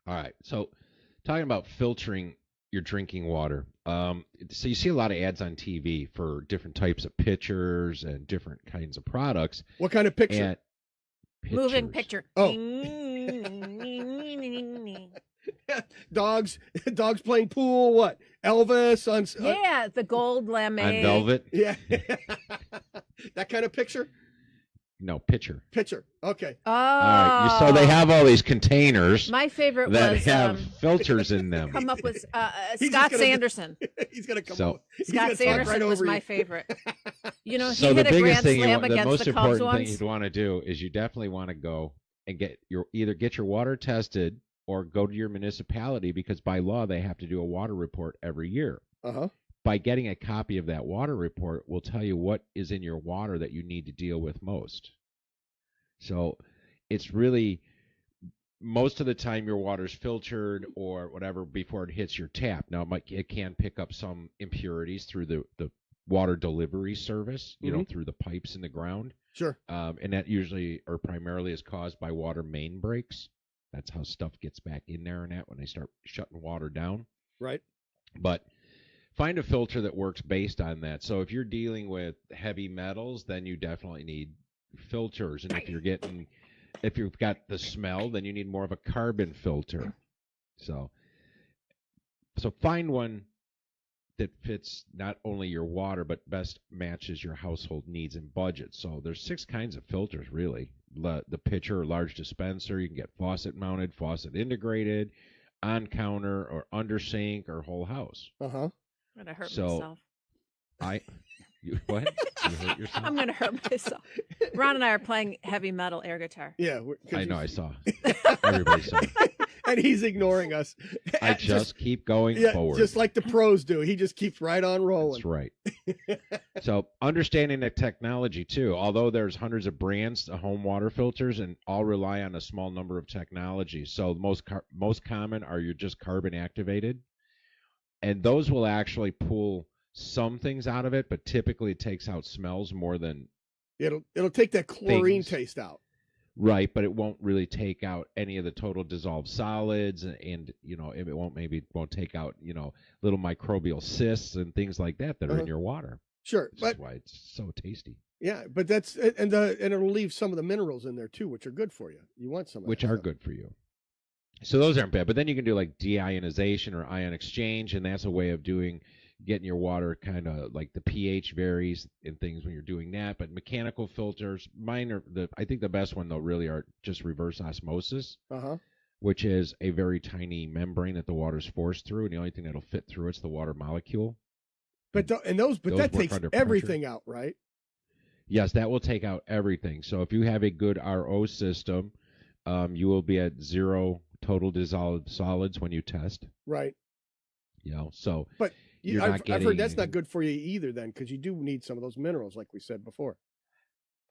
All right. So, talking about filtering your drinking water. So you see a lot of ads on TV for different types of pitchers and different kinds of products. What kind of picture? And Moving pitchers. picture. Oh. dogs playing pool. What? Elvis on? Yeah, the gold lame. On velvet? Yeah. That kind of picture. No, pitcher. Picture. Okay. Oh. All right. So they have all these containers My favorite that was have filters in them. come up with He's Scott just gonna- Sanderson. He's gonna come. So- up. He's Scott gonna talk Sanderson right was over my you. favorite. You know, he So the hit a biggest grand thing, slam the against most the Cubs important thing once. you'd want to do is you definitely want to go and get your water tested or go to your municipality because by law they have to do a water report every year. Uh-huh. By getting a copy of that water report will tell you what is in your water that you need to deal with most. So it's really most of the time your water's filtered or whatever before it hits your tap. Now it can pick up some impurities through the water delivery service, through the pipes in the ground. Sure. And that usually or primarily is caused by water main breaks. That's how stuff gets back in there and that when they start shutting water down. Right. But find a filter that works based on that. So if you're dealing with heavy metals, then you definitely need filters. And if you've got the smell, then you need more of a carbon filter. So find one that fits not only your water but best matches your household needs and budget. So there's 6 kinds of filters really. The pitcher or large dispenser, you can get faucet mounted, faucet integrated, on counter or under sink or whole house. Uh-huh. I'm gonna hurt So, myself. You what? You hurt yourself? I'm gonna hurt myself. Ron and I are playing heavy metal air guitar. Yeah. I know. I saw. Everybody saw. And he's ignoring us. I just keep going forward. Just like the pros do. He just keeps right on rolling. That's right. So understanding the technology too. Although there's hundreds of brands of home water filters, and all rely on a small number of technologies. So most common are your just carbon activated, and those will actually pull some things out of it, but typically it takes out smells more than It'll take that chlorine things. taste out. Right, but it won't really take out any of the total dissolved solids, and it won't take out little microbial cysts and things like that are in your water. Sure, That's why it's so tasty. Yeah, but that's and it'll leave some of the minerals in there too, which are good for you. You want some of Which that are stuff. good for you. So those aren't bad, but then you can do like deionization or ion exchange, and that's a way of getting your water kind of like the pH varies and things when you're doing that. But mechanical filters, mine are I think the best one though really are just reverse osmosis, which is a very tiny membrane that the water's forced through, and the only thing that'll fit through it's the water molecule. But those that takes under everything pressure. out, right? Yes, that will take out everything. So if you have a good RO system, you will be at 0 total dissolved solids when you test. Right. So but I've heard that's not good for you either then, because you do need some of those minerals like we said before.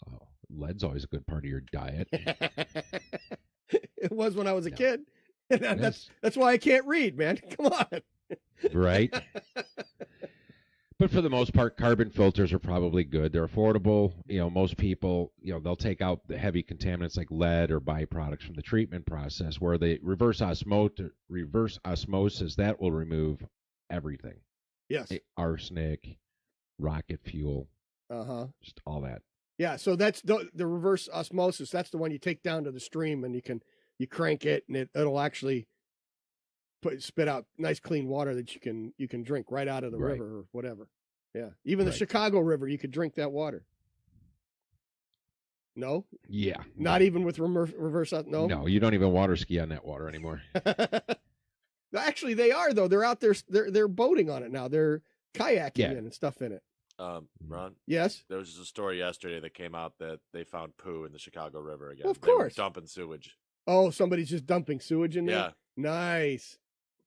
Oh, lead's always a good part of your diet. It was when I was a kid. And that's why I can't read, man. Come on. Right. But for the most part, carbon filters are probably good. They're affordable. Most people, they'll take out the heavy contaminants like lead or byproducts from the treatment process, where the reverse osmosis, that will remove everything. Yes. Arsenic, rocket fuel, just all that. Yeah, so that's the reverse osmosis. That's the one you take down to the stream, and you crank it, and it'll actually spit out nice clean water that you can drink right out of the river or whatever. Yeah, even the Chicago River, you could drink that water. No. Yeah. Not even with reverse. No. No, you don't even water ski on that water anymore. Actually, they are though. They're out there. They're boating on it now. They're kayaking in and stuff in it. Ron? Yes? There was just a story yesterday that came out that they found poo in the Chicago River again. Well, of They were course. dumping sewage. Oh, somebody's just dumping sewage in there? Yeah. Nice.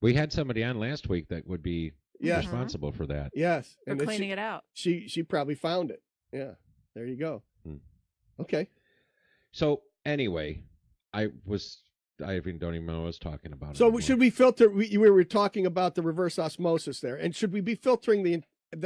We had somebody on last week that would be responsible for that. Yes. For cleaning it out. She probably found it. Yeah. There you go. Okay. So anyway, I even don't even know what I was talking about. So anymore. should we filter? We were talking about the reverse osmosis there, and should we be filtering the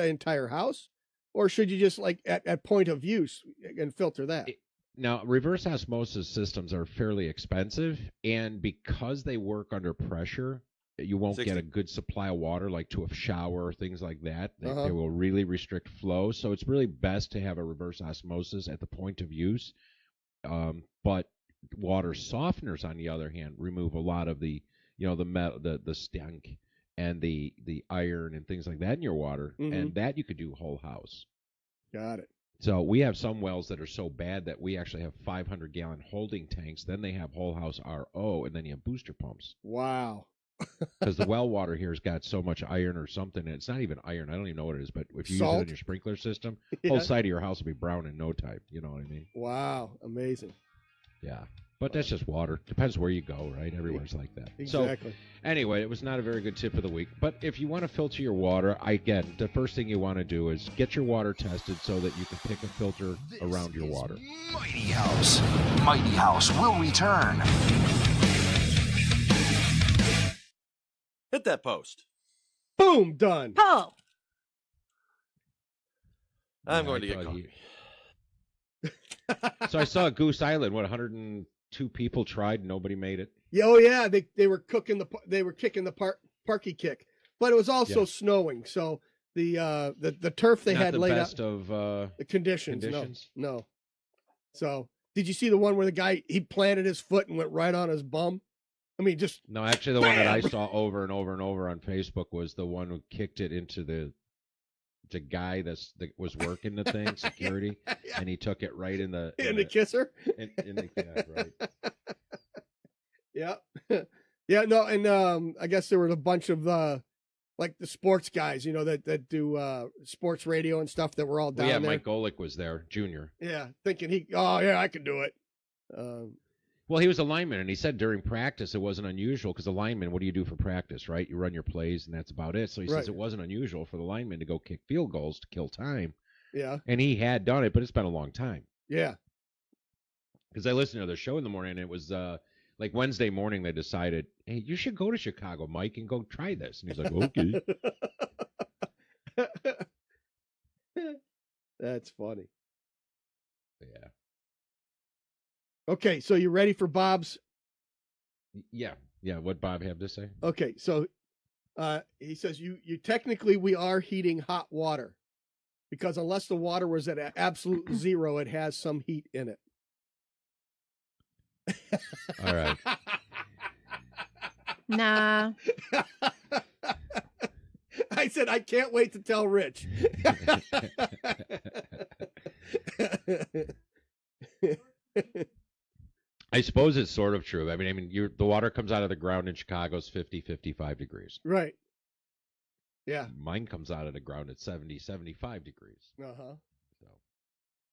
entire house, or should you just like at point of use and filter that? Now, reverse osmosis systems are fairly expensive, and because they work under pressure, you won't 60. get a good supply of water, like to a shower or things like that. Uh-huh. They will really restrict flow. So it's really best to have a reverse osmosis at the point of use. But water softeners, on the other hand, remove a lot of the, the metal, the stank, and the iron and things like that in your water, and that you could do whole house. Got it. So we have some wells that are so bad that we actually have 500-gallon holding tanks. Then they have whole house RO, and then you have booster pumps. Wow. Because the well water here has got so much iron or something. And it's not even iron. I don't even know what it is. But if you use Salt? it in your sprinkler system, Yeah. whole side of your house will be brown in no time. You know what I mean? Wow. Amazing. Yeah. But that's just water. Depends where you go, right? Everywhere's like that. Exactly. So anyway, it was not a very good tip of the week. But if you want to filter your water, again, the first thing you want to do is get your water tested so that you can pick a filter around your water. Mighty House. Mighty House will return. Hit that post. Boom. Done. Oh, I'm Yeah, going to I get thought coffee. So I saw Goose Island. 102 people tried. Nobody made it. Yeah, oh yeah, they were kicking the parky kick, but it was also Yeah. snowing, so the turf they Not had the laid best out of the conditions. conditions. No. So did you see the one where the guy he planted his foot and went right on his bum? I mean, just No, actually, the one that I Bam! saw over and over and over on Facebook was the one who kicked it into the guy that was working the thing, security, and he took it right in the in the kisser. in the yeah, right. Yeah, yeah. No, and I guess there were a bunch of like the sports guys, that do sports radio and stuff that were all down Well, yeah, there. Mike Golick was there, Junior. Yeah, thinking I could do it. Well, he was a lineman, and he said during practice it wasn't unusual because a lineman, what do you do for practice, right? You run your plays, and that's about it. So he Right. says it wasn't unusual for the lineman to go kick field goals to kill time, Yeah, and he had done it, but it's been a long time. yeah. Because I listened to their show in the morning, and it was like Wednesday morning they decided, hey, you should go to Chicago, Mike, and go try this. And he's like, okay. That's funny. Yeah. Okay, so you ready for Bob's? Yeah. Yeah. What Bob have to say? Okay, so he says you technically we are heating hot water because unless the water was at absolute zero, it has some heat in it. All right. nah. I said I can't wait to tell Rich. I suppose it's sort of true. I mean, the water comes out of the ground in Chicago's 50, 55 degrees. Right. Yeah. Mine comes out of the ground at 70, 75 degrees. Uh-huh.